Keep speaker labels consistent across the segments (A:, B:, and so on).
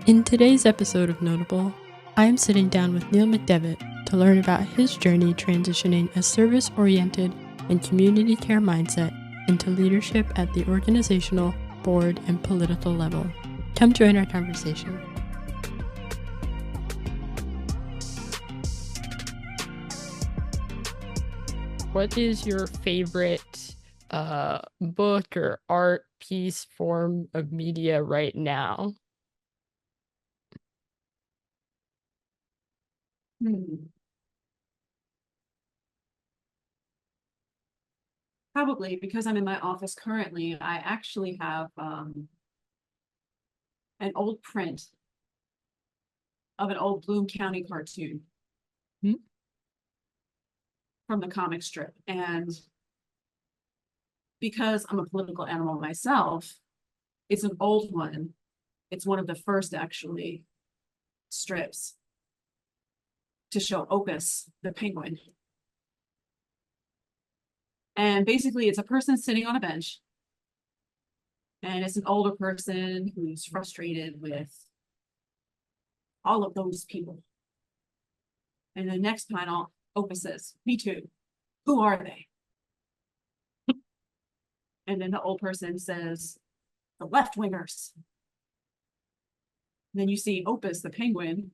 A: In today's episode of Notable, I am sitting down with Neil McDevitt to learn about his journey transitioning a service-oriented and community care mindset into leadership at the organizational, board, and political level. Come join our conversation. What is your favorite book or art piece form of media right now?
B: Probably because I'm in my office currently, I actually have an old print of an old Bloom County cartoon from the comic strip. And because I'm a political animal myself, it's an old one. It's one of the first actually strips to show Opus, the penguin. And basically it's a person sitting on a bench. And it's an older person who's frustrated with all of those people. And the next panel, Opus says, "Me too. Who are they?" And then the old person says, "The left-wingers." And then you see Opus, the penguin,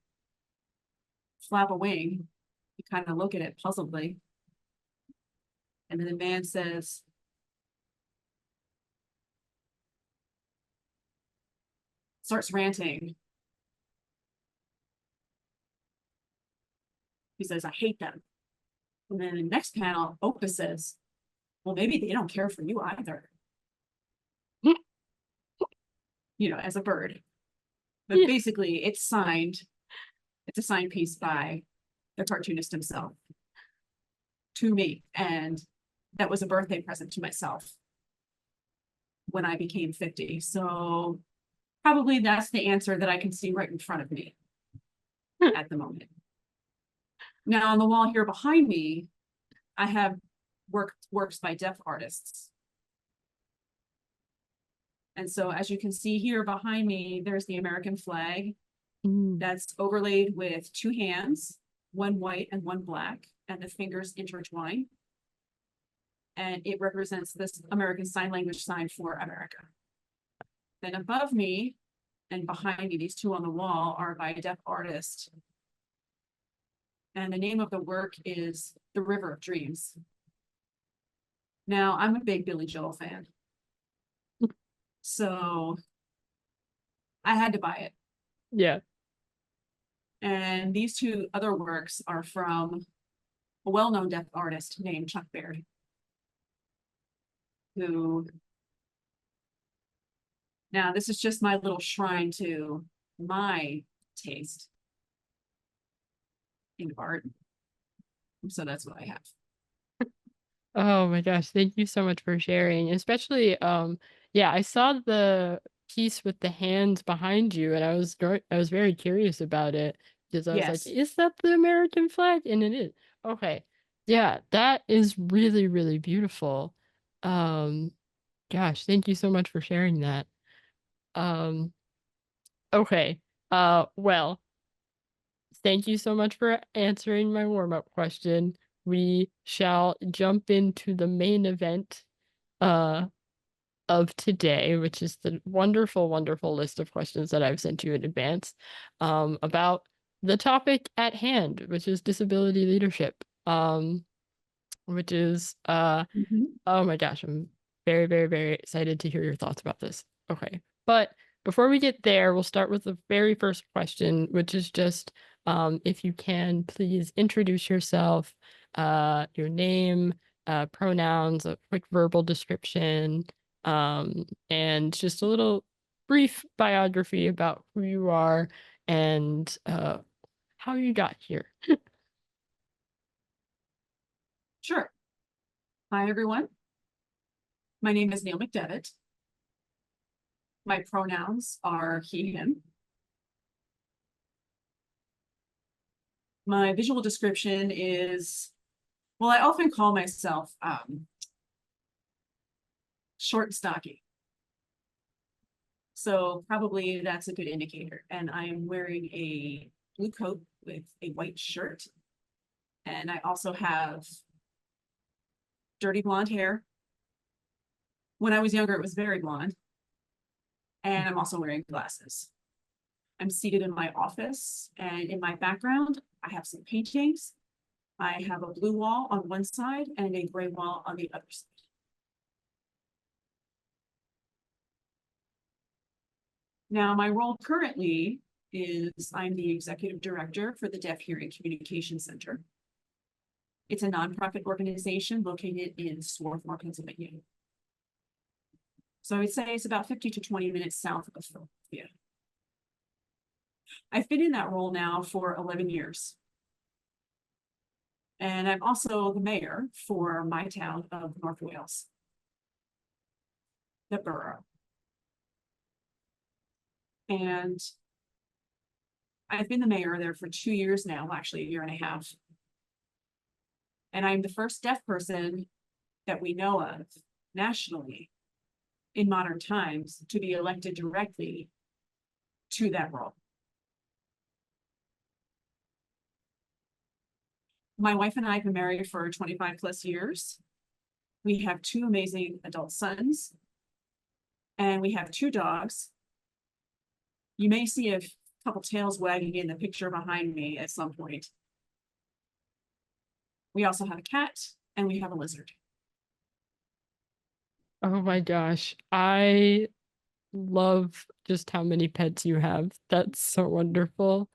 B: flap a wing. You kind of look at it puzzledly. And then the man says, starts ranting. He says, "I hate them." And then in the next panel, Opus says, "Well, maybe they don't care for you either." You know, as a bird. But basically it's signed. It's a signed piece by the cartoonist himself to me. And that was a birthday present to myself when I became 50. So probably that's the answer that I can see right in front of me at the moment. Now on the wall here behind me, I have works by deaf artists. And so as you can see here behind me, there's the American flag that's overlaid with two hands, one white and one black, and the fingers intertwine. And it represents this American Sign Language sign for America. Then above me and behind me, these two on the wall are by a deaf artist. And the name of the work is The River of Dreams. Now, I'm a big Billy Joel fan. So I had to buy it.
A: Yeah.
B: And these two other works are from a well-known deaf artist named Chuck Berry, who, now this is just my little shrine to my taste in art. So that's what I have.
A: Oh my gosh, thank you so much for sharing. Especially, yeah, I saw the piece with the hands behind you, and I was very curious about it because I was like,
B: Yes.
A: is that the American flag? And it is. Okay. Yeah, that is really, really beautiful. Gosh, thank you so much for sharing that. Um, okay. Well, thank you so much for answering my warm-up question. We shall jump into the main event of today, which is the wonderful, wonderful list of questions that I've sent you in advance about the topic at hand, which is disability leadership. Which is oh my gosh, I'm very, very, very excited to hear your thoughts about this. Okay. But before we get there, we'll start with the very first question, which is just if you can please introduce yourself, your name, pronouns, a quick verbal description, and just a little brief biography about who you are and how you got here.
B: Sure. Hi, everyone. My name is Neil McDevitt. My pronouns are he, him. My visual description is, well, I often call myself short and stocky. So probably that's a good indicator. And I am wearing a blue coat with a white shirt. And I also have dirty blonde hair. When I was younger, it was very blonde. And I'm also wearing glasses. I'm seated in my office, and in my background, I have some paintings. I have a blue wall on one side and a gray wall on the other side. Now, my role currently is I'm the executive director for the Deaf Hearing Communication Center. It's a nonprofit organization located in Swarthmore, Pennsylvania. So I'd say it's about 50 to 20 minutes south of Philadelphia. I've been in that role now for 11 years. And I'm also the mayor for my town of North Wales, the borough. And I've been the mayor there for 2 years now, actually a year and a half. And I'm the first deaf person that we know of nationally in modern times to be elected directly to that role. My wife and I have been married for 25 plus years. We have 2 amazing adult sons, and we have 2 dogs. You may see a couple tails wagging in the picture behind me at some point. We also have a cat, and we have a lizard.
A: Oh my gosh. I love just how many pets you have. That's so wonderful.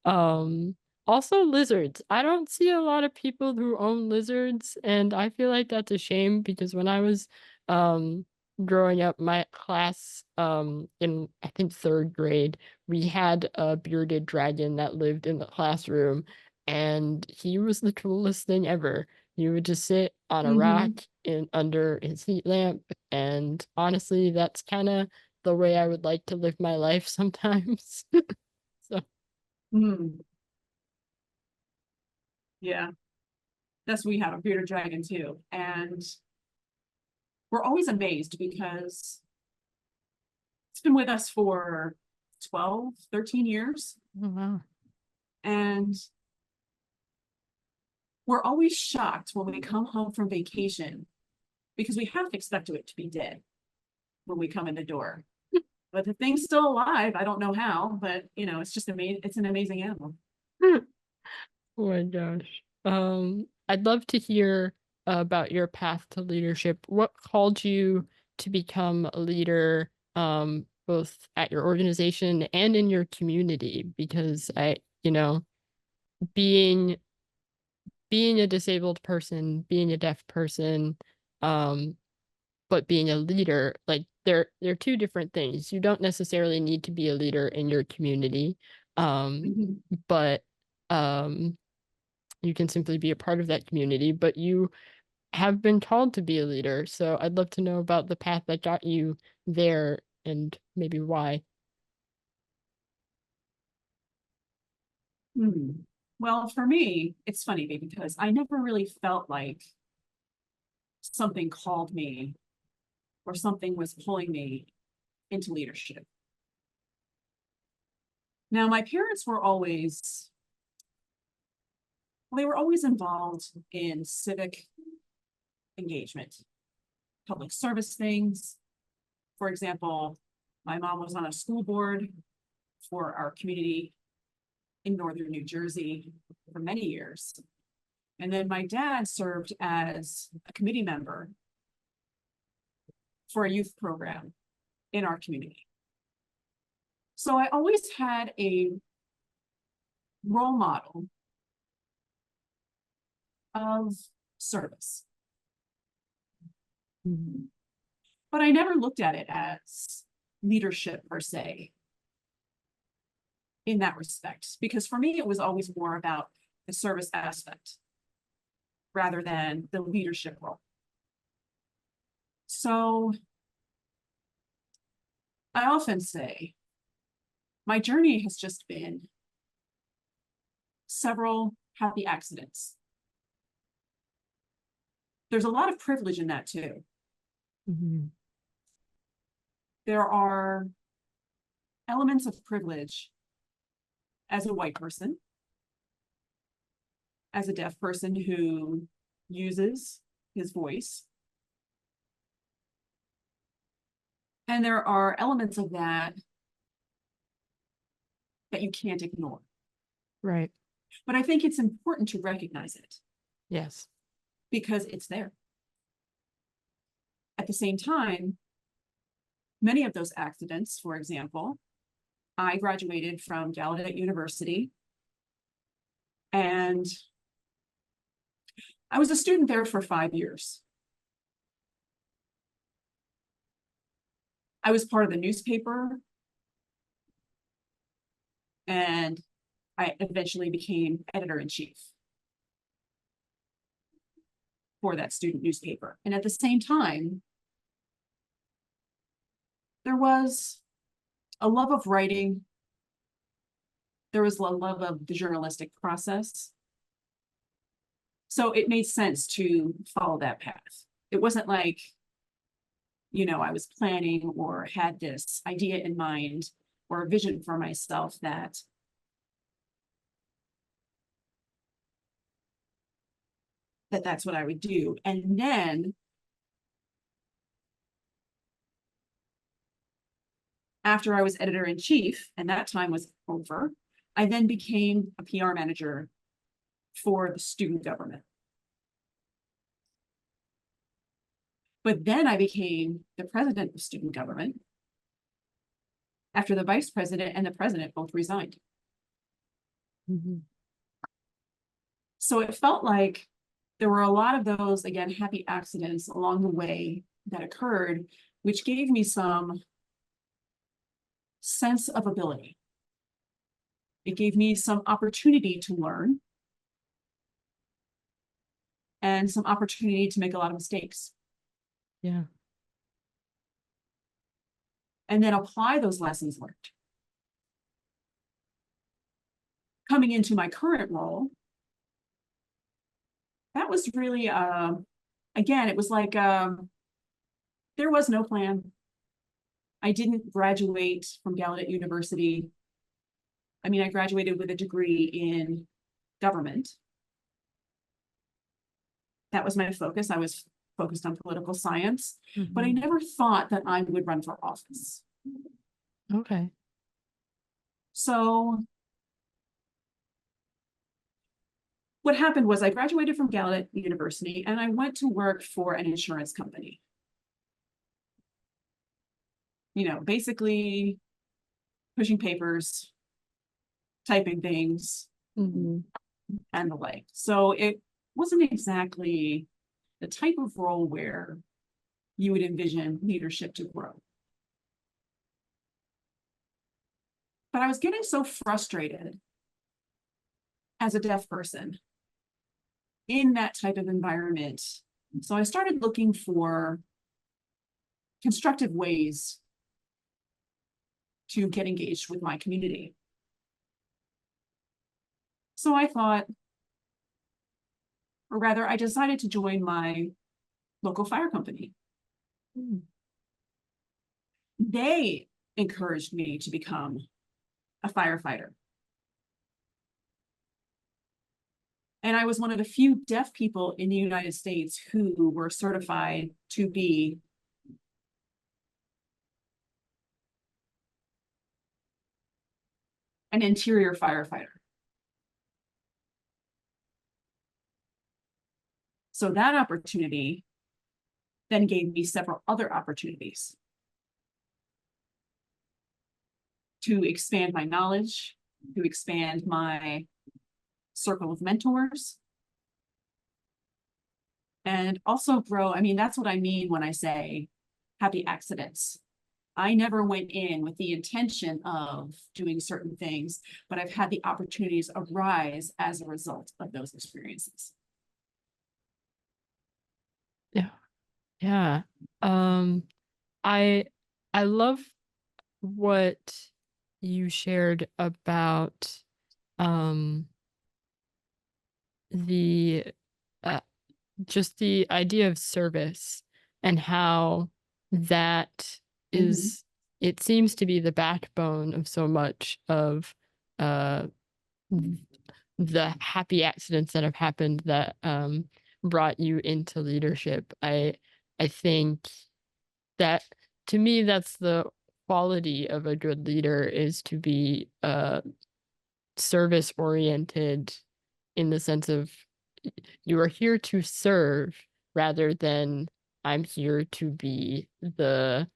A: Um, Also lizards. I don't see a lot of people who own lizards, and I feel like that's a shame because when I was growing up, my class in I think 3rd grade, we had a bearded dragon that lived in the classroom, and he was the coolest thing ever. He would just sit on a rock in under his heat lamp, and honestly, that's kind of the way I would like to live my life sometimes. So,
B: Yeah, we have a bearded dragon too. And we're always amazed because it's been with us for 12, 13 years.
A: oh, wow.
B: And we're always shocked when we come home from vacation because we half expect it to be dead when we come in the door. But the thing's still alive. I don't know how, but it's just amazing. It's an amazing animal.
A: Oh my gosh. I'd love to hear about your path to leadership. What called you to become a leader, both at your organization and in your community? Because being being a disabled person, being a deaf person, but being a leader, like they're 2 different things. You don't necessarily need to be a leader in your community, but you can simply be a part of that community, but you have been called to be a leader. So I'd love to know about the path that got you there and maybe why.
B: Well, for me, it's funny because I never really felt like something called me or something was pulling me into leadership. Now, my parents were always, they were always involved in civic engagement, public service things. For example, my mom was on a school board for our community in northern New Jersey for many years. And then my dad served as a committee member for a youth program in our community. So I always had a role model of service. But I never looked at it as leadership per se in that respect, because for me, it was always more about the service aspect rather than the leadership role. So I often say my journey has just been several happy accidents. There's a lot of privilege in that too. There are elements of privilege as a white person, as a deaf person who uses his voice. And there are elements of that that you can't ignore.
A: Right.
B: But I think it's important to recognize it.
A: Yes.
B: Because it's there. At the same time, many of those accidents, for example, I graduated from Gallaudet University, and I was a student there for 5 years. I was part of the newspaper, and I eventually became editor-in-chief for that student newspaper. And at the same time, there was a love of writing. There was a love of the journalistic process. So it made sense to follow that path. It wasn't like, you know, I was planning or had this idea in mind or a vision for myself that's what I would do. And then after I was editor-in-chief, and that time was over, I then became a PR manager for the student government. But then I became the president of student government after the vice president and the president both resigned.
A: Mm-hmm.
B: So it felt like there were a lot of those, again, happy accidents along the way that occurred, which gave me some sense of ability. It gave me some opportunity to learn and some opportunity to make a lot of mistakes.
A: Yeah.
B: And then apply those lessons learned. Coming into my current role, that was really, again, it was like, there was no plan. I didn't graduate from Gallaudet University. I mean, I graduated with a degree in government. That was my focus. I was focused on political science, but I never thought that I would run for office.
A: Okay.
B: So what happened was I graduated from Gallaudet University and I went to work for an insurance company. You know, basically pushing papers, typing things, and the like. So it wasn't exactly the type of role where you would envision leadership to grow. But I was getting so frustrated as a deaf person in that type of environment. So I started looking for constructive ways to get engaged with my community. So I thought, or rather, I decided to join my local fire company. They encouraged me to become a firefighter. And I was one of the few deaf people in the United States who were certified to be an interior firefighter. So that opportunity then gave me several other opportunities to expand my knowledge, to expand my circle of mentors, and also grow. I mean, that's what I mean when I say happy accidents. I never went in with the intention of doing certain things, but I've had the opportunities arise as a result of those experiences.
A: Yeah. Yeah. I love what you shared about the just the idea of service and how that is it seems to be the backbone of so much of uh, the happy accidents that have happened that brought you into leadership. I think that, to me, that's the quality of a good leader, is to be service oriented, in the sense of you are here to serve rather than I'm here to be the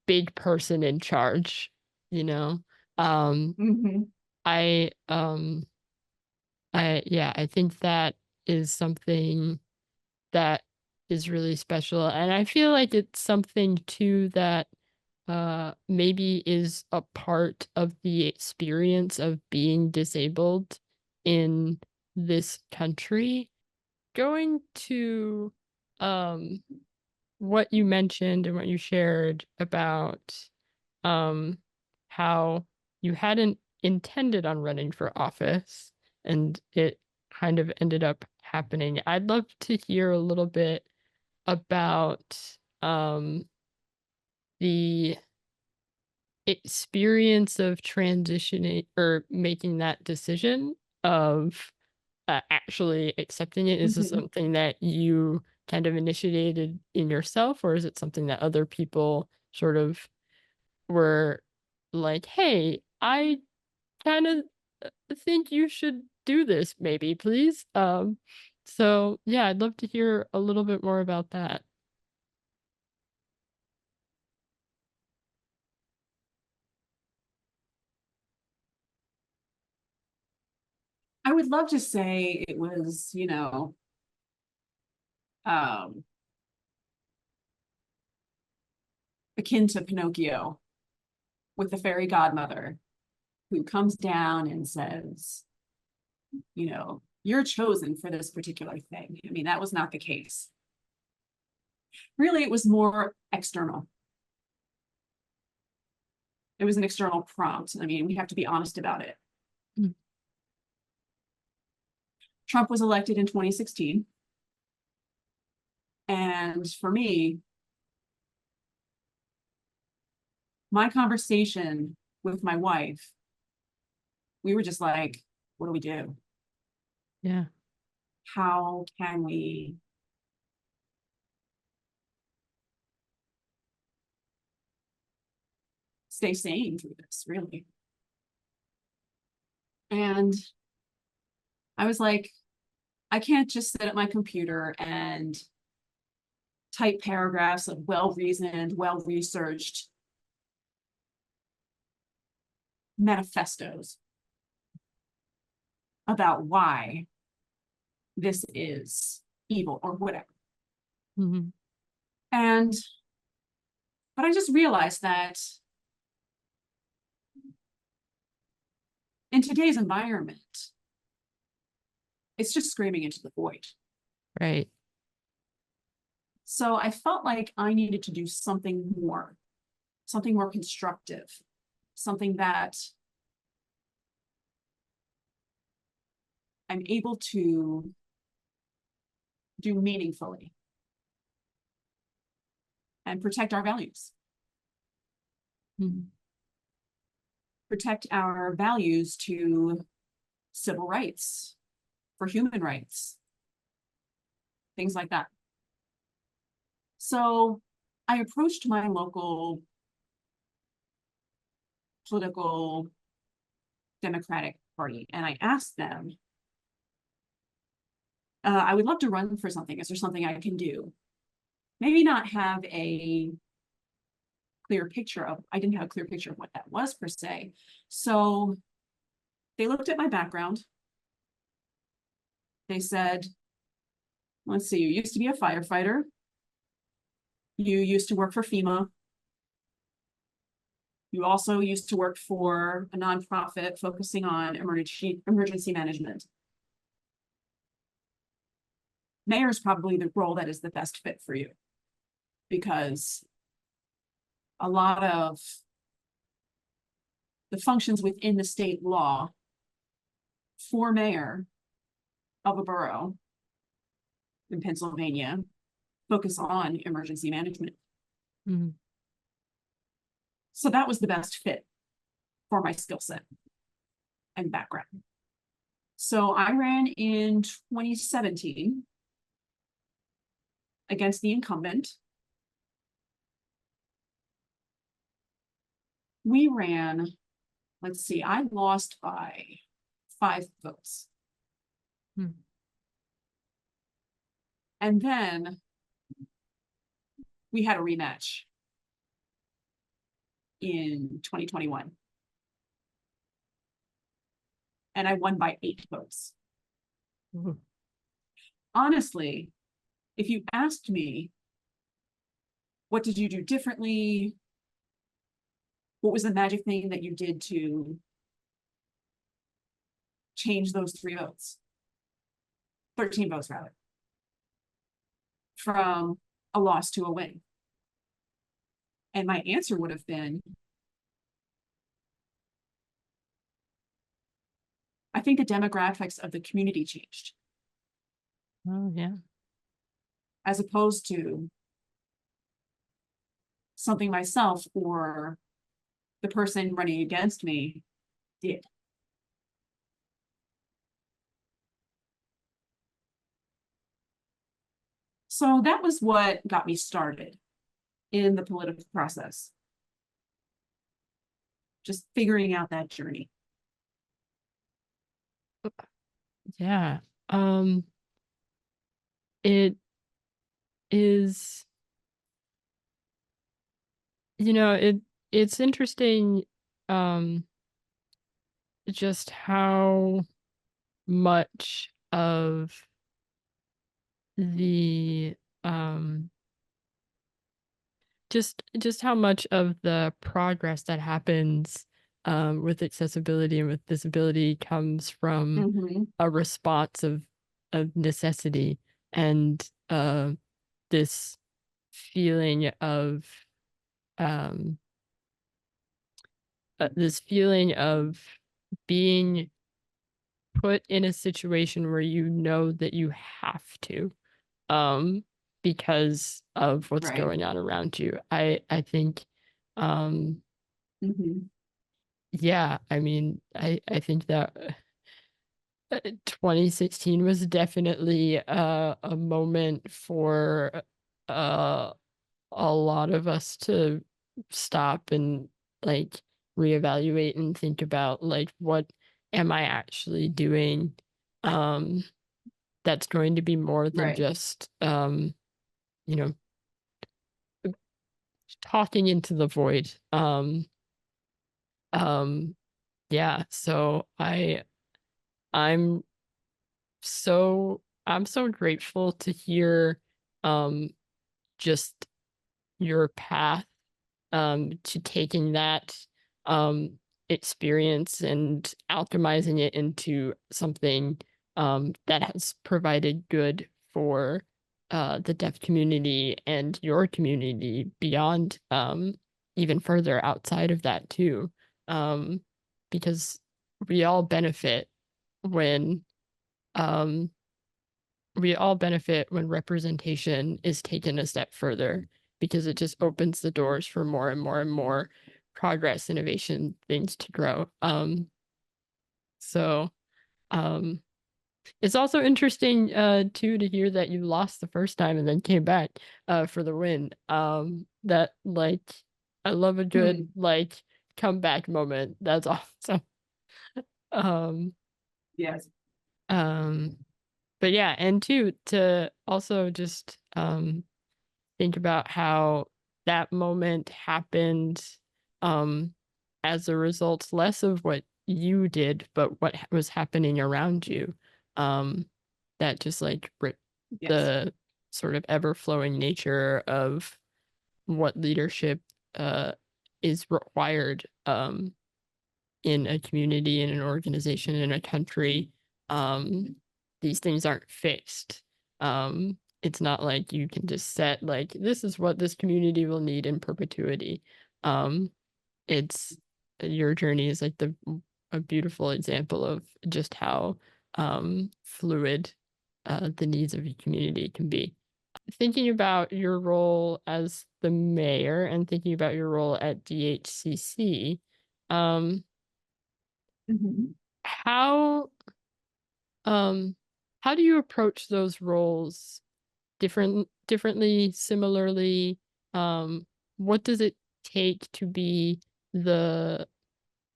A: big person in charge, you know? Um
B: Mm-hmm.
A: I yeah, I think that is something that is really special. And I feel like it's something too that maybe is a part of the experience of being disabled in this country. Going to um what you mentioned and what you shared about um how you hadn't intended on running for office and it kind of ended up happening. I'd love to hear a little bit about um the experience of transitioning or making that decision of actually accepting it. Is this
B: Mm-hmm.
A: something that you kind of initiated in yourself, or is it something that other people sort of were like, hey, I kind of think you should do this, maybe, please? So yeah, I'd love to hear a little bit more about that.
B: I would love to say it was, um, akin to Pinocchio with the fairy godmother who comes down and says, you're chosen for this particular thing. I mean, that was not the case. Really, it was more external. It was an external prompt. I mean, we have to be honest about it.
A: Mm.
B: Trump was elected in 2016. And for me, my conversation with my wife, we were just like, what do we do?
A: Yeah.
B: How can we stay sane through this, really? And I was like, I can't just sit at my computer and type paragraphs of well-reasoned, well-researched manifestos about why this is evil or whatever.
A: Mhm.
B: And, but I just realized that in today's environment, it's just screaming into the void.
A: Right.
B: So I felt like I needed to do something more constructive, something that I'm able to do meaningfully and protect our values.
A: Mhm.
B: Protect our values to civil rights, for human rights, things like that. So I approached my local political Democratic Party and I asked them, I would love to run for something. Is there something I can do? Maybe not have a clear picture of, I didn't have a clear picture of what that was per se. So they looked at my background. They said, let's see, you used to be a firefighter. You used to work for FEMA. You also used to work for a nonprofit focusing on emergency management. Mayor is probably the role that is the best fit for you because a lot of the functions within the state law for mayor of a borough in Pennsylvania focus on emergency management.
A: Mhm.
B: So that was the best fit for my skill set and background. So I ran in 2017 against the incumbent. We ran, let's see, I lost by 5 votes. And then we had a rematch in 2021. And I won by 8 votes. Honestly, if you asked me, what did you do differently? What was the magic thing that you did to change those 3 votes? 13 votes, rather. From a loss to a win. And my answer would have been, I think the demographics of the community changed.
A: Oh, yeah.
B: As opposed to something myself or the person running against me did. So that was what got me started in the political process. Just figuring out that journey.
A: Yeah. It is, it's interesting, just how much of the, just how much of the progress that happens with accessibility and with disability comes from a response of necessity and this feeling of being put in a situation where you know that you have to because of what's going on around you. I think yeah, I mean, I think that 2016 was definitely a moment for uh a lot of us to stop and like reevaluate and think about like, what am I actually doing that's going to be more than just you know talking into the void. Yeah, so I'm I'm so grateful to hear just your path to taking that experience and alchemizing it into something that has provided good for the deaf community and your community beyond even further outside of that too. Um, because we all benefit when um, representation is taken a step further, because it just opens the doors for more and more and more progress, innovation, things to grow. So it's also interesting too to hear that you lost the first time and then came back for the win. That like I love a good like comeback moment. That's awesome.
B: Yes.
A: But yeah, and two, to also just think about how that moment happened um as a result less of what you did, but what was happening around you. Um that just like the sort of ever flowing nature of what leadership uh is required in a community, in an organization, in a country. These things aren't fixed. It's not like you can just set like, this is what this community will need in perpetuity. It's your journey is like a beautiful example of just how fluid the needs of your community can be. thinking about your role as the mayor and thinking about your role at DHCC, um,
B: Mhm.
A: how um how do you approach those roles differently, similarly? What does it take to be the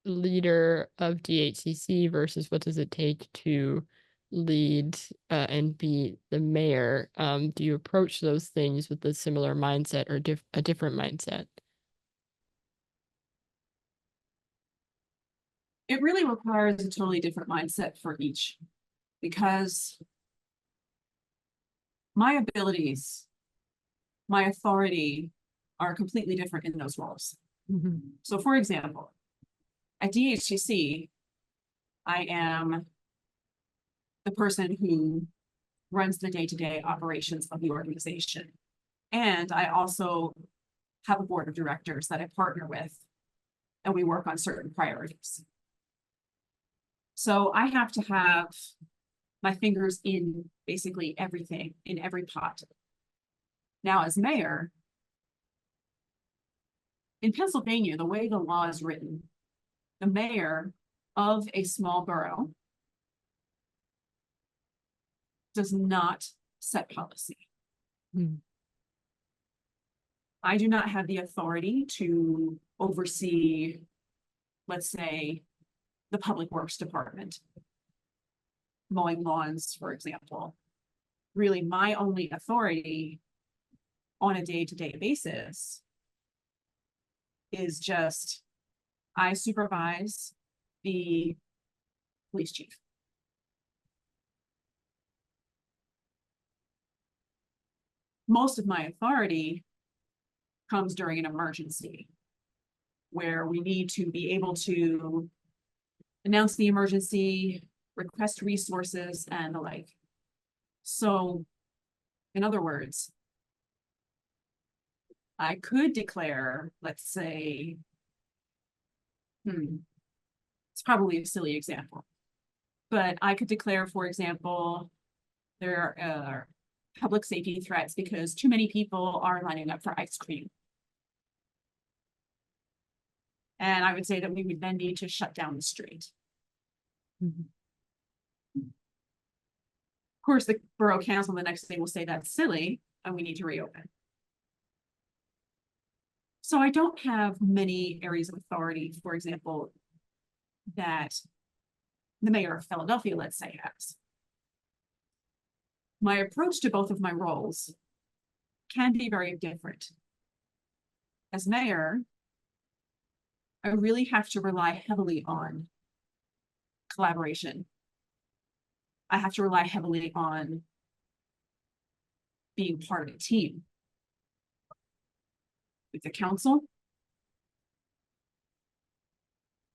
A: leader of DHCC versus what does it take to lead and be the mayor? Do you approach those things with a similar mindset or a different mindset?
B: It really requires a totally different mindset for each, because my abilities, my authority are completely different in those roles. So for example, at DHCC, I am the person who runs the day-to-day operations of the organization. And I also have a board of directors that I partner with, and we work on certain priorities. So I have to have my fingers in basically everything, in every pot. Now, as mayor, in Pennsylvania, the way the law is written, the mayor of a small borough does not set policy. I do not have the authority to oversee, let's say, the Public Works Department, mowing lawns, for example. Really, my only authority on a day-to-day basis is just, I supervise the police chief. Most of my authority comes during an emergency, where we need to be able to announce the emergency, request resources, and the like. So, in other words, I could declare, let's say, it's probably a silly example, but I could declare, for example, there are public safety threats because too many people are lining up for ice cream. And I would say that we would then need to shut down the street. Of course, the Borough Council the next day will say that's silly and we need to reopen. So I don't have many areas of authority, for example, that the mayor of Philadelphia, let's say, has. My approach to both of my roles can be very different. As mayor, I really have to rely heavily on collaboration. I have to rely heavily on being part of a team with the council,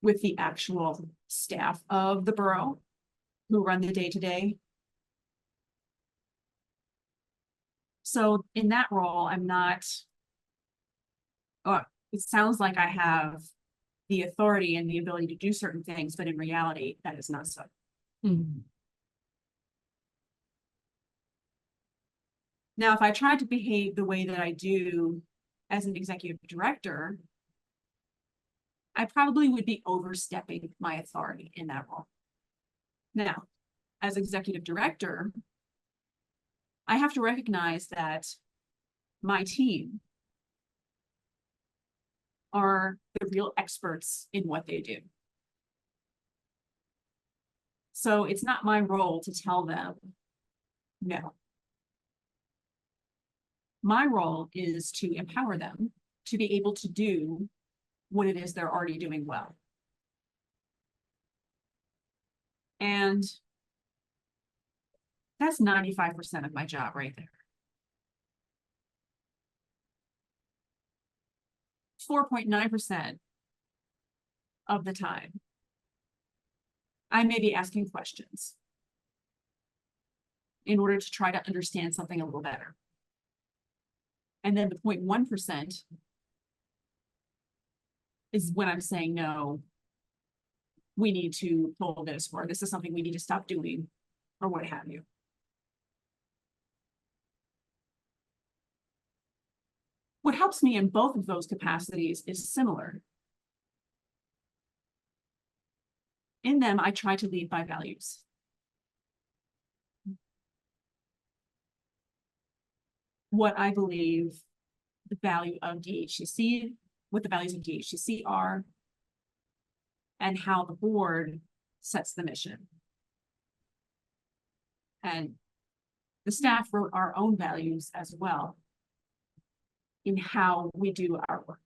B: with the actual staff of the borough who run the day-to-day. So in that role, I'm not, it sounds like I have the authority and the ability to do certain things, but in reality, that is not so. Now, if I tried to behave the way that I do as an executive director, I probably would be overstepping my authority in that role. Now, as executive director, I have to recognize that my team are the real experts in what they do. So it's not my role to tell them no. My role is to empower them to be able to do what it is they're already doing well. And that's 95% of my job right there. 4.9% of the time, I may be asking questions in order to try to understand something a little better. And then the 0.1% is when I'm saying, no, we need to pull this, or this is something we need to stop doing, or what have you. What helps me in both of those capacities is similar. In them, I try to lead by values. What I believe the value of DHCC, what the values of DHCC are, and how the board sets the mission. And the staff wrote our own values as well in how we do our work.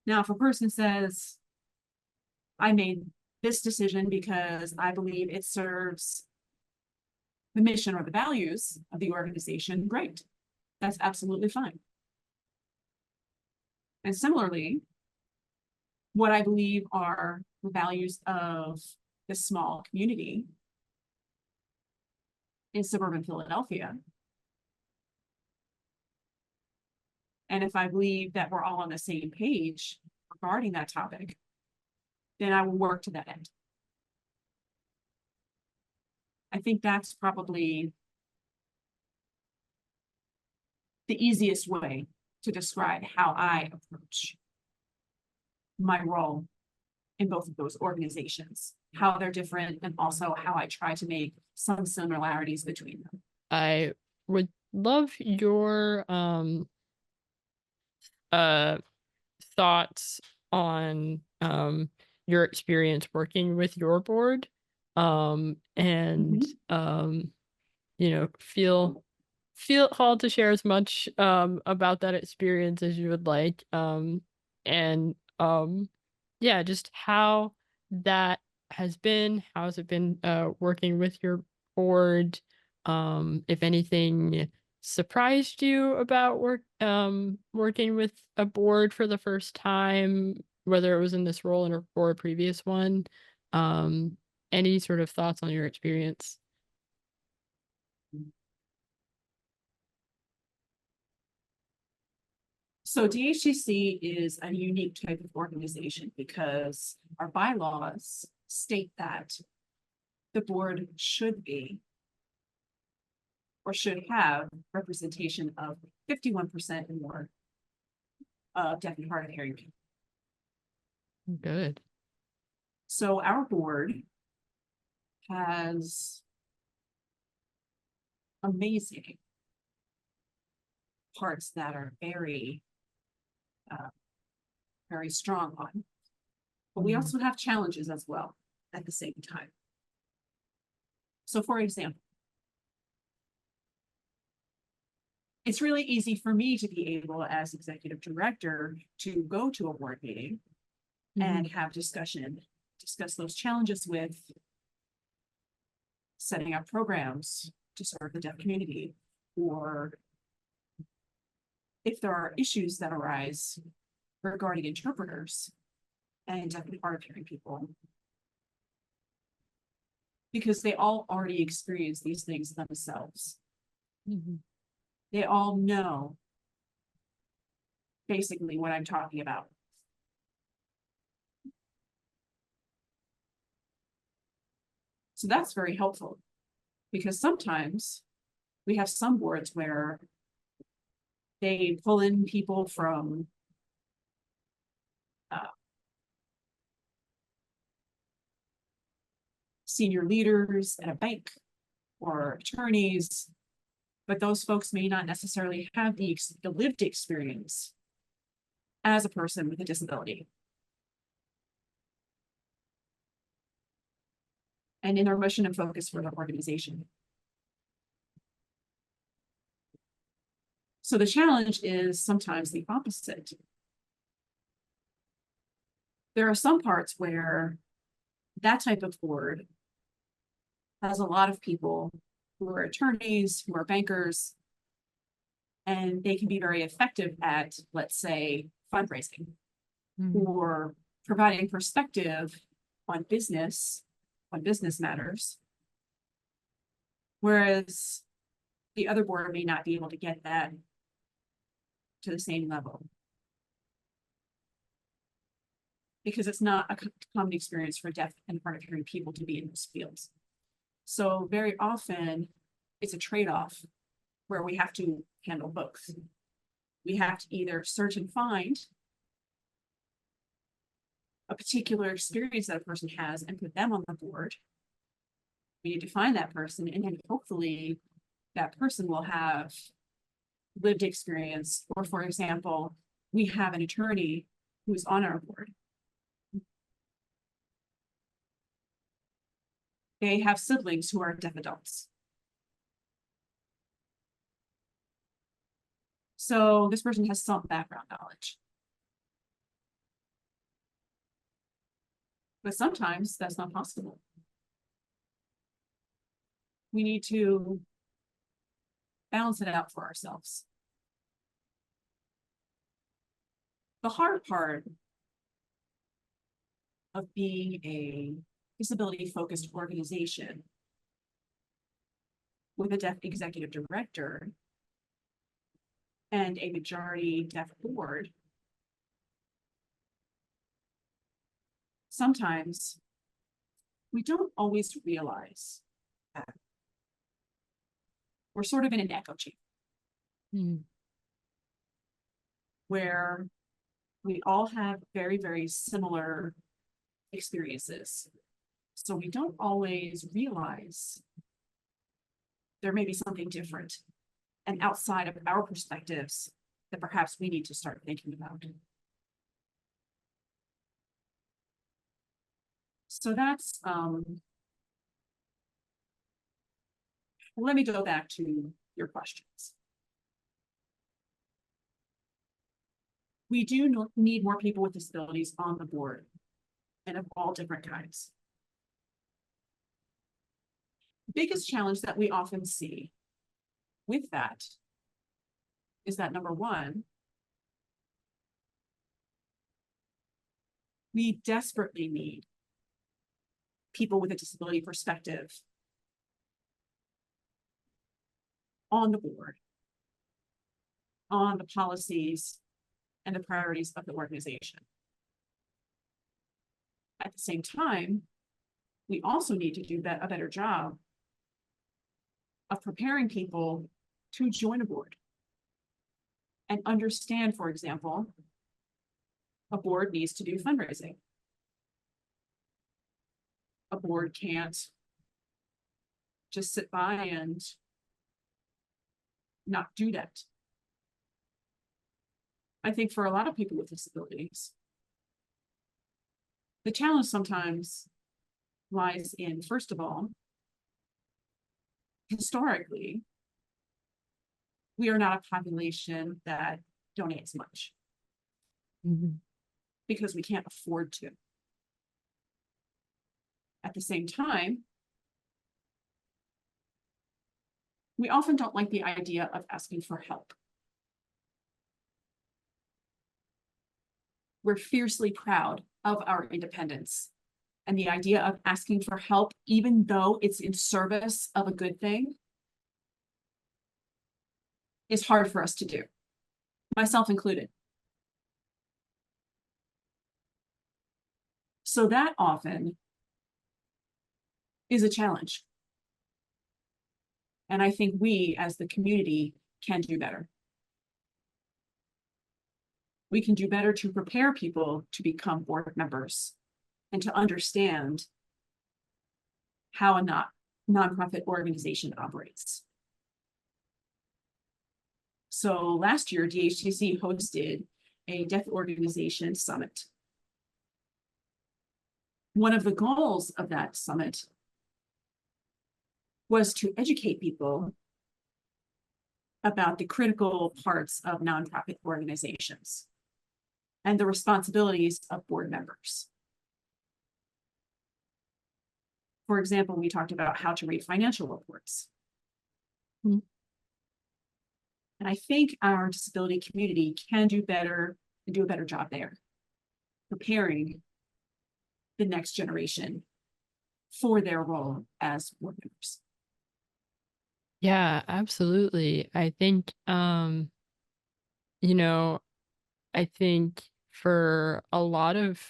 B: Now, if a person says, I made this decision because I believe it serves the mission or the values of the organization, great. That's absolutely fine. And similarly, what I believe are the values of this small community in suburban Philadelphia. And if I believe that we're all on the same page regarding that topic, then I will work to that end. I think that's probably the easiest way to describe how I approach my role in both of those organizations, how they're different, and also how I try to make some similarities between them.
A: I would love your thoughts on your experience working with your board, and you know, feel called to share as much about that experience as you would like, and yeah, just how that has been. How has it been working with your board? If anything surprised you about working with a board for the first time, whether it was in this role or a previous one. Any sort of thoughts on your experience?
B: So DHCC is a unique type of organization because our bylaws state that the board should be or should have representation of 51% and more of deaf and hard of hearing people.
A: Good.
B: So our board has amazing parts that are very strong on, but we also have challenges as well at the same time. So for example, it's really easy for me to be able as executive director to go to a board meeting and have discuss those challenges with setting up programs to serve the deaf community, or if there are issues that arise regarding interpreters and deaf and hard of hearing people, because they all already experience these things themselves. They all know basically what I'm talking about. So that's very helpful, because sometimes we have some boards where they pull in people from senior leaders at a bank or attorneys, but those folks may not necessarily have the lived experience as a person with a disability. And in our mission and focus for the organization. So the challenge is sometimes the opposite. There are some parts where that type of board has a lot of people who are attorneys, who are bankers, and they can be very effective at, let's say, fundraising or providing perspective on business matters. Whereas the other board may not be able to get that to the same level, because it's not a common experience for deaf and hard of hearing people to be in those fields. So very often it's a trade-off where we have to handle both. We have to either search and find a particular experience that a person has and put them on the board. We need to find that person, and then hopefully that person will have lived experience. Or for example, we have an attorney who's on our board. They have siblings who are deaf adults. So this person has some background knowledge. But sometimes that's not possible. We need to balance it out for ourselves. The hard part of being a disability-focused organization with a deaf executive director and a majority deaf board, sometimes we don't always realize that we're sort of in an echo chamber where we all have very, very similar experiences. So we don't always realize there may be something different and outside of our perspectives that perhaps we need to start thinking about. So that's, let me go back to your questions. We do need more people with disabilities on the board and of all different kinds. The biggest challenge that we often see with that is that, number one, we desperately need people with a disability perspective on the board, on the policies and the priorities of the organization. At the same time, we also need to do a better job of preparing people to join a board and understand, for example, a board needs to do fundraising. A board can't just sit by and not do that. I think for a lot of people with disabilities, the challenge sometimes lies in, first of all, historically, we are not a population that donates much because we can't afford to. At the same time, we often don't like the idea of asking for help. We're fiercely proud of our independence, and the idea of asking for help, even though it's in service of a good thing, is hard for us to do, myself included. So that often is a challenge. And I think we, as the community, can do better. We can do better to prepare people to become board members and to understand how a nonprofit organization operates. So last year, DHCC hosted a deaf organization summit. One of the goals of that summit was to educate people about the critical parts of nonprofit organizations and the responsibilities of board members. For example, we talked about how to read financial reports. And I think our disability community can do better and do a better job there, preparing the next generation for their role as board members.
A: Yeah, absolutely. I think, you know, I think for a lot of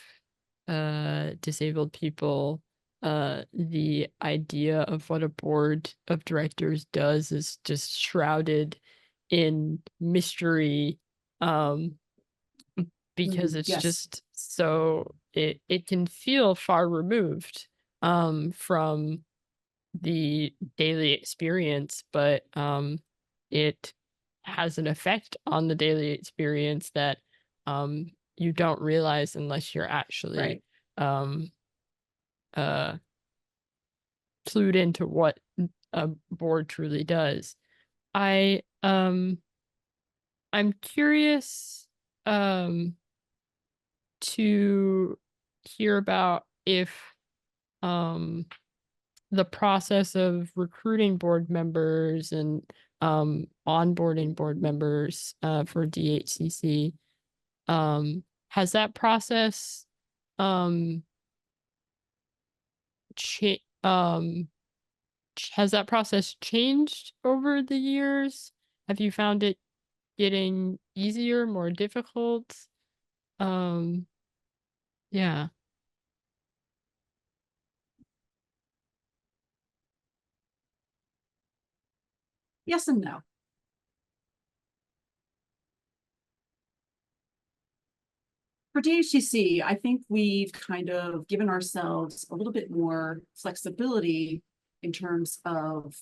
A: disabled people, the idea of what a board of directors does is just shrouded in mystery, because it's
B: Yes,
A: just so it can feel far removed from the daily experience, but it has an effect on the daily experience that you don't realize unless you're actually
B: right.
A: um uh clued into what a board truly does. I I'm curious to hear about if um the process of recruiting board members and onboarding board members for DHCC, has that process um cha- um has that process changed over the years? Have you found it getting easier, more difficult? Um, yeah.
B: Yes and no. For DHCC, I think we've kind of given ourselves a little bit more flexibility in terms of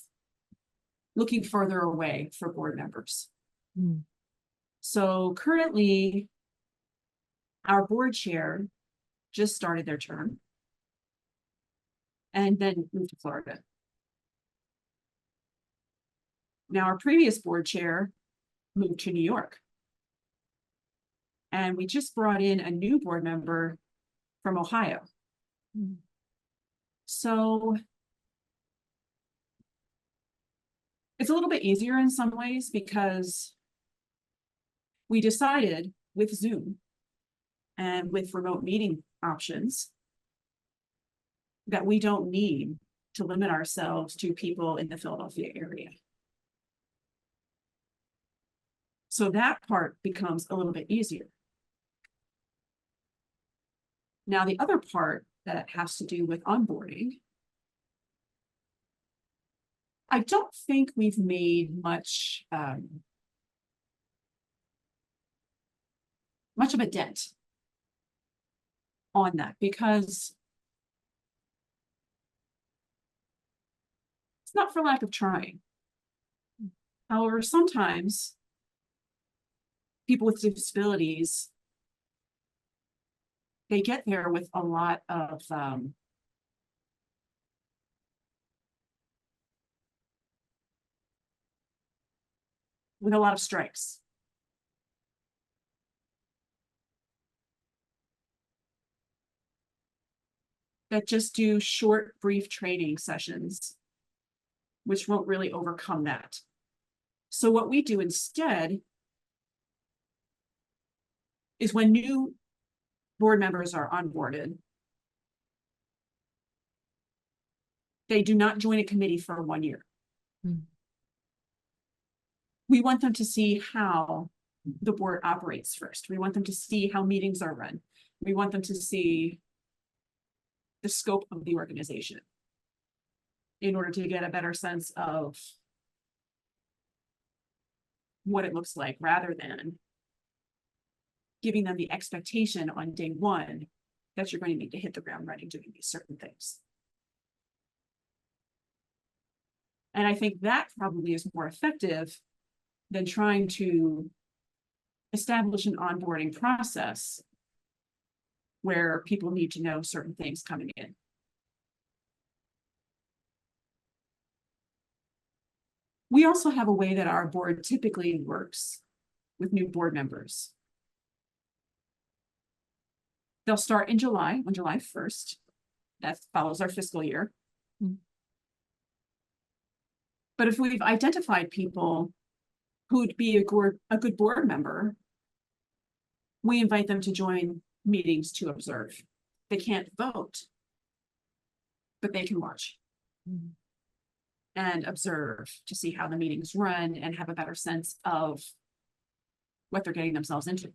B: looking further away for board members.
A: Mm.
B: So currently, our board chair just started their term and then moved to Florida. Now, our previous board chair moved to New York. And we just brought in a new board member from Ohio.
A: Mm.
B: So it's a little bit easier in some ways because we decided with Zoom and with remote meeting options that we don't need to limit ourselves to people in the Philadelphia area. So that part becomes a little bit easier. Now, the other part that has to do with onboarding, I don't think we've made much of a dent on that because it's not for lack of trying. However, sometimes people with disabilities, they get there with a lot of strikes. That just do short, brief training sessions, which won't really overcome that. So what we do instead is when new board members are onboarded, they do not join a committee for 1 year.
A: Mm.
B: We want them to see how the board operates first. We want them to see how meetings are run. We want them to see the scope of the organization in order to get a better sense of what it looks like, rather than giving them the expectation on day one that you're going to need to hit the ground running doing these certain things. And I think that probably is more effective than trying to establish an onboarding process where people need to know certain things coming in. We also have a way that our board typically works with new board members. They'll start in July, on July 1st. That follows our fiscal year.
A: Mm.
B: But if we've identified people who'd be a good board member, we invite them to join meetings to observe. They can't vote, but they can watch.
A: Mm.
B: And observe to see how the meetings run and have a better sense of what they're getting themselves into.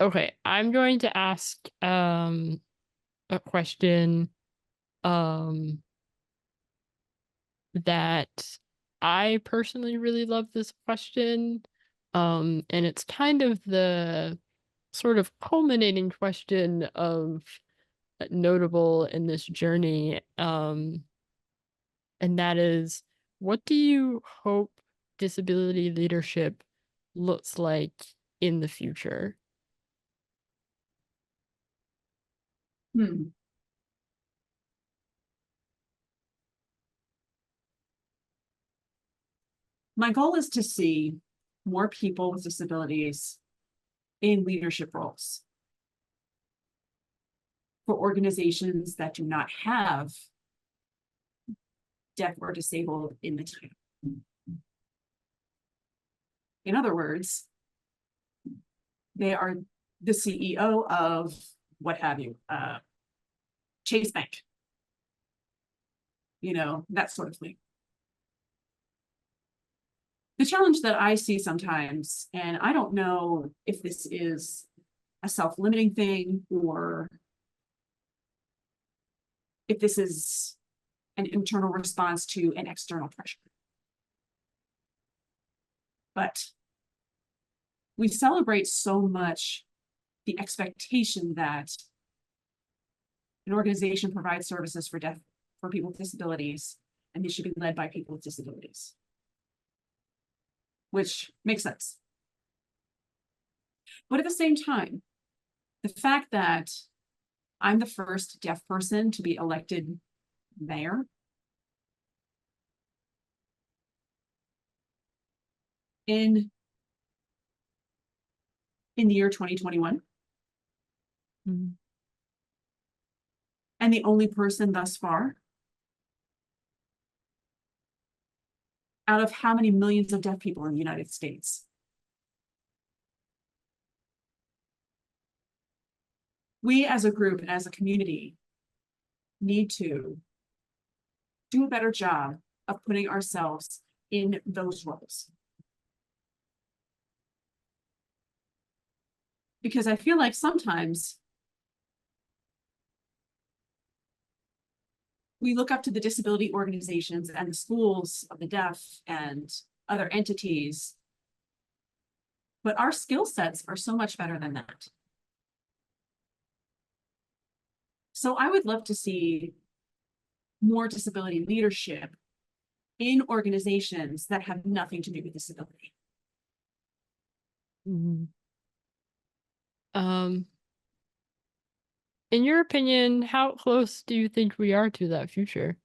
A: Okay, I'm going to ask a a question that I personally really love this question. And it's kind of the sort of culminating question of notable in this journey. And that is, what do you hope disability leadership looks like in the future?
B: Hmm. My goal is to see more people with disabilities in leadership roles for organizations that do not have deaf or disabled in the team. In other words, they are the CEO of what have you, Chase Bank, you know, that sort of thing. The challenge that I see sometimes, and I don't know if this is a self-limiting thing or if this is an internal response to an external pressure. But we celebrate so much the expectation that an organization provides services for people with disabilities, and they should be led by people with disabilities, which makes sense. But at the same time, the fact that I'm the first deaf person to be elected mayor in the year 2021,
A: Mhm.
B: and the only person thus far out of how many millions of deaf people in the United States. We as a group and as a community need to do a better job of putting ourselves in those roles. Because I feel like sometimes we look up to the disability organizations and the schools of the deaf and other entities, but our skill sets are so much better than that. So I would love to see more disability leadership in organizations that have nothing to do with disability.
A: Mhm. In your opinion, how close do you think we are to that future?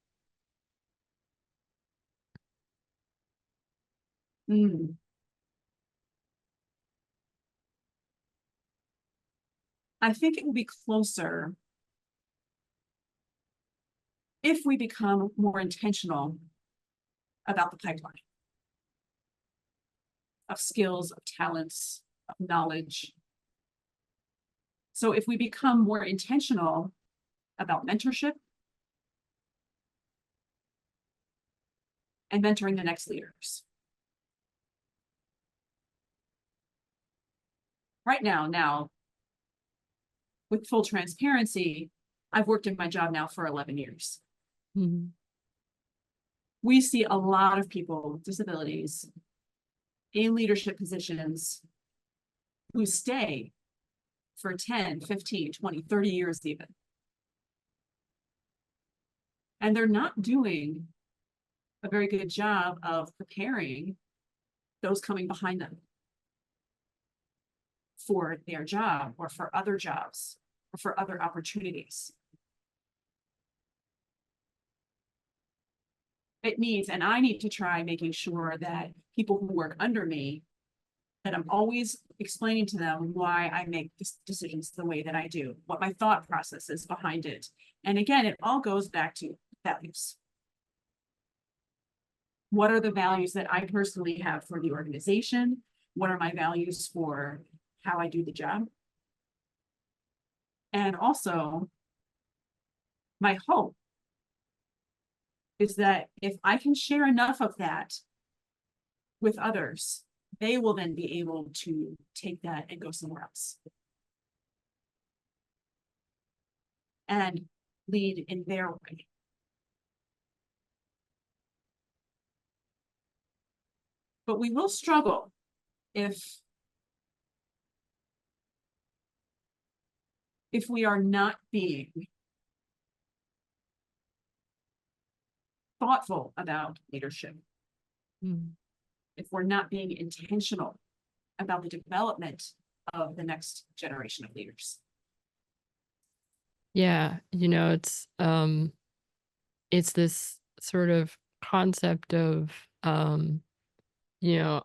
B: I think it will be closer if we become more intentional about the pipeline of skills, of talents, of knowledge. So if we become more intentional about mentorship and mentoring the next leaders. Right now, with full transparency, I've worked in my job now for 11 years.
A: Mhm.
B: We see a lot of people with disabilities in leadership positions who stay for 10, 15, 20, 30 years even. And they're not doing a very good job of preparing those coming behind them for their job or for other jobs or for other opportunities. It needs, and I need to try making sure that people who work under me, that I'm always explaining to them why I make decisions the way that I do, what my thought process is behind it. And again, it all goes back to values. What are the values that I personally have for the organization? What are my values for how I do the job? And also, my hope is that if I can share enough of that with others, they will then be able to take that and go somewhere else. and lead in their way. But we will struggle if we are not being thoughtful about leadership, if we're not being intentional about the development of the next generation of leaders.
A: Yeah, you know, it's this sort of concept of you know,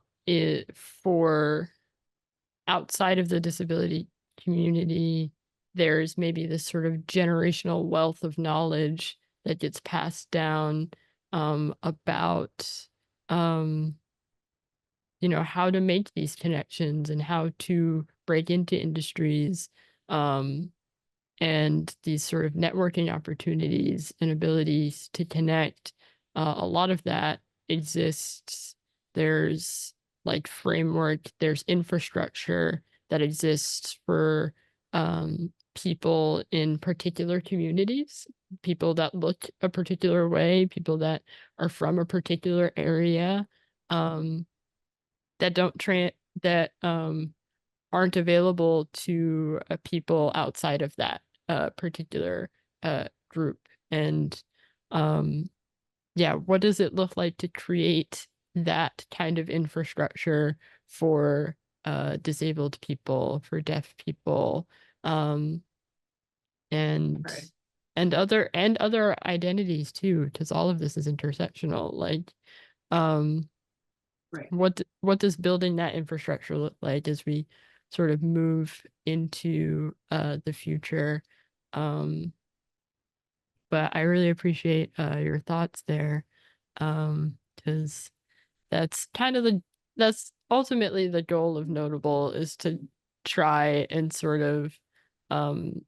A: for outside of the disability community, there's maybe this sort of generational wealth of knowledge that gets passed down about you know, how to make these connections and how to break into industries, and these sort of networking opportunities and abilities to connect. A lot of that exists. There's like framework, there's infrastructure that exists for people in particular communities, people that look a particular way, people that are from a particular area, um, that don't that aren't available to people outside of that particular group. And yeah, what does it look like to create that kind of infrastructure for disabled people, for deaf people, um, and
B: Right.
A: other identities too, because all of this is intersectional. Like,
B: Right.
A: what does building that infrastructure look like as we sort of move into the future? Um, but I really appreciate your thoughts there, because that's kind of that's ultimately the goal of Notable, is to try and sort of um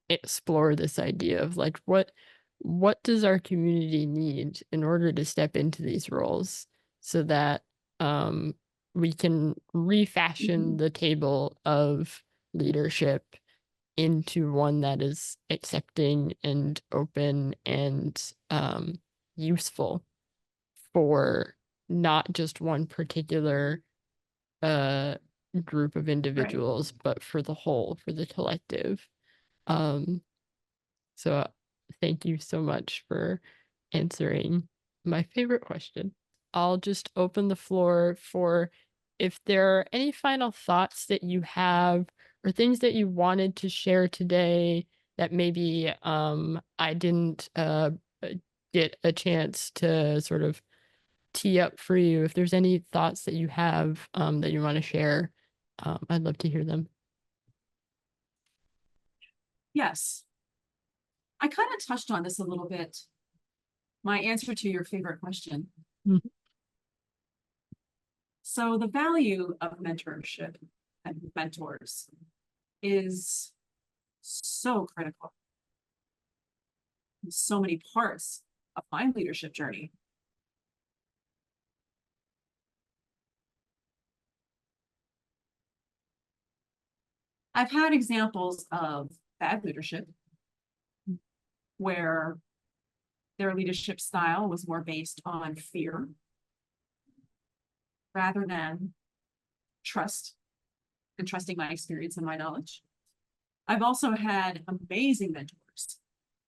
A: explore this idea of like what does our community need in order to step into these roles, so that um we can refashion the table of leadership into one that is accepting and open and useful for not just one particular uh group of
B: Right.
A: individuals, but for the whole, for the collective. um so thank you so much for answering my favorite question. I'll just open the floor for if there are any final thoughts that you have or things that you wanted to share today that maybe I didn't get a chance to sort of tee up for you. If there's any thoughts that you have that you want to share, I'd love to hear them.
B: Yes. I kind of touched on this a little bit. My answer to your favorite question.
A: Mhm.
B: So the value of mentorship and mentors is so critical in so many parts of my leadership journey. I've had examples of bad leadership where their leadership style was more based on fear rather than trust and trusting my experience and my knowledge. I've also had amazing mentors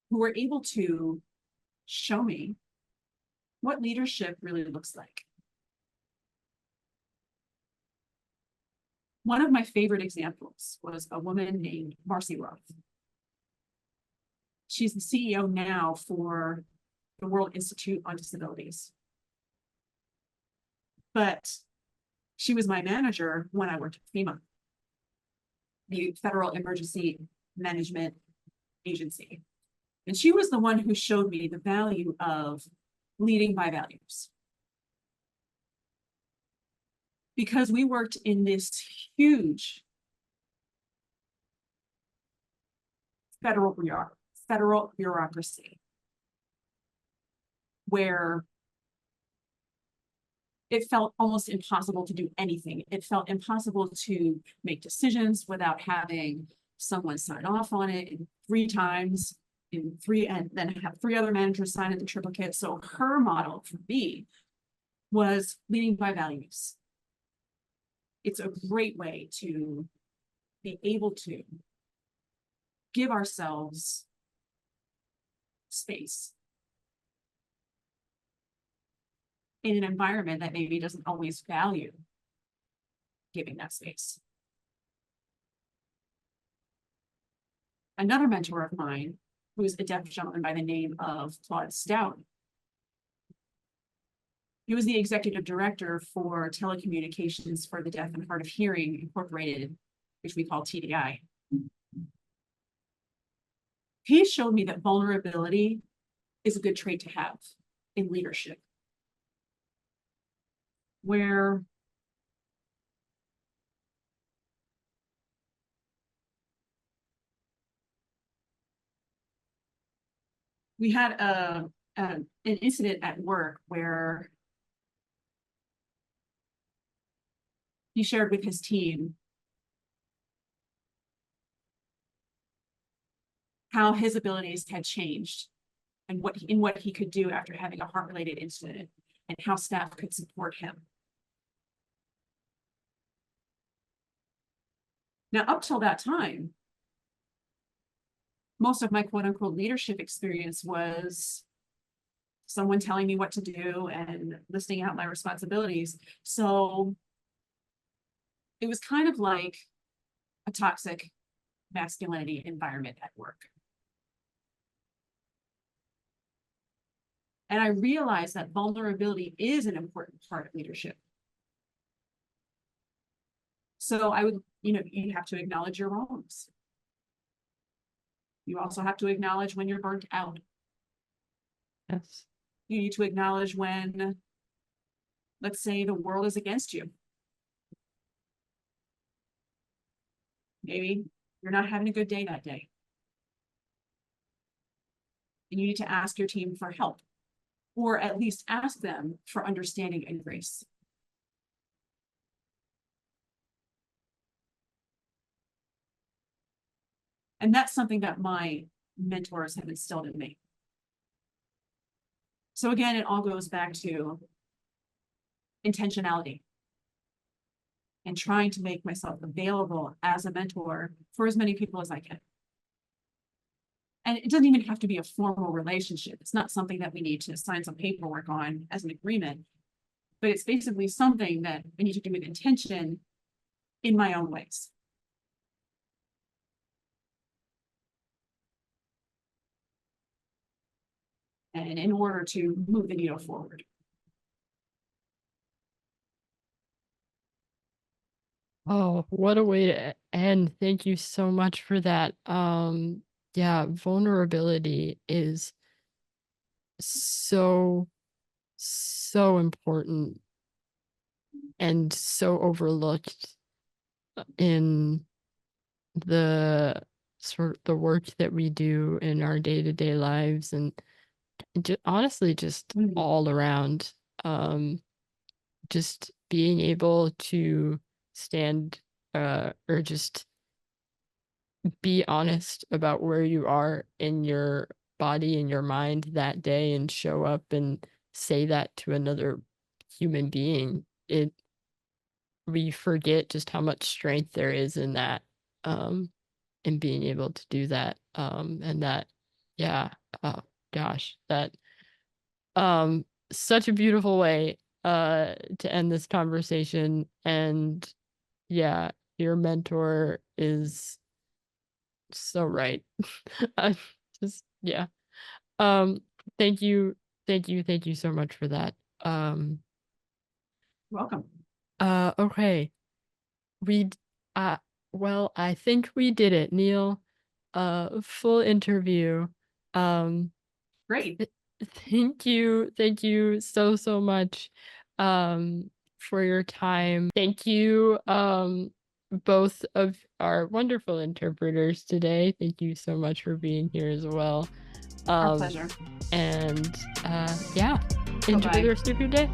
B: who were able to show me what leadership really looks like. One of my favorite examples was a woman named Marcy Roth. She's the CEO now for the World Institute on Disabilities. But she was my manager when I worked at FEMA, the Federal Emergency Management Agency. And she was the one who showed me the value of leading by values. Because we worked in this huge federal bureaucracy where it felt almost impossible to do anything. It felt impossible to make decisions without having someone sign off on it. It 3 times in 3, and then have 3 other managers sign it in triplicate. So her model for me was leading by values. It's a great way to be able to give ourselves space in an environment that maybe doesn't always value giving that space. Another mentor of mine, who's a deaf gentleman by the name of Claude Stout, he was the executive director for Telecommunications for the Deaf and Hard of Hearing Incorporated, which we call TDI. He showed me that vulnerability is a good trait to have in leadership, where we had an incident at work where he shared with his team how his abilities had changed and what he could do after having a heart-related incident, and how staff could support him. Now, up till that time, most of my quote-unquote leadership experience was someone telling me what to do and listing out my responsibilities. So it was kind of like a toxic masculinity environment at work. And I realized that vulnerability is an important part of leadership. So I would, you have to acknowledge your wrongs. You also have to acknowledge when you're burnt out.
A: Yes.
B: You need to acknowledge when, let's say, the world is against you. Maybe you're not having a good day that day. And you need to ask your team for help, or at least ask them for understanding and grace. And that's something that my mentors have instilled in me. So again, it all goes back to intentionality and trying to make myself available as a mentor for as many people as I can. And it doesn't even have to be a formal relationship. It's not something that we need to sign some paperwork on as an agreement, but it's basically something that I need to do with intention in my own ways. And in order to move the needle forward.
A: Oh, what a way to end. Thank you so much for that. Yeah, vulnerability is so important and so overlooked in the work that we do in our day-to-day lives, and honestly just all around. Just being able to stand or just be honest about where you are in your body and your mind that day, and show up and say that to another human being. We forget just how much strength there is in that, in being able to do that. And that, yeah, oh gosh, that such a beautiful way to end this conversation. And yeah, your mentor is so right. Just, yeah. Thank you so much for that.
B: Welcome.
A: Okay. We well, I think we did it, Neil. Full interview.
B: Great.
A: Thank you so much for your time. Thank you both of our wonderful interpreters today. Thank you so much for being here as well.
B: Our pleasure.
A: And yeah, enjoy
B: Bye-bye.
A: the rest of your day.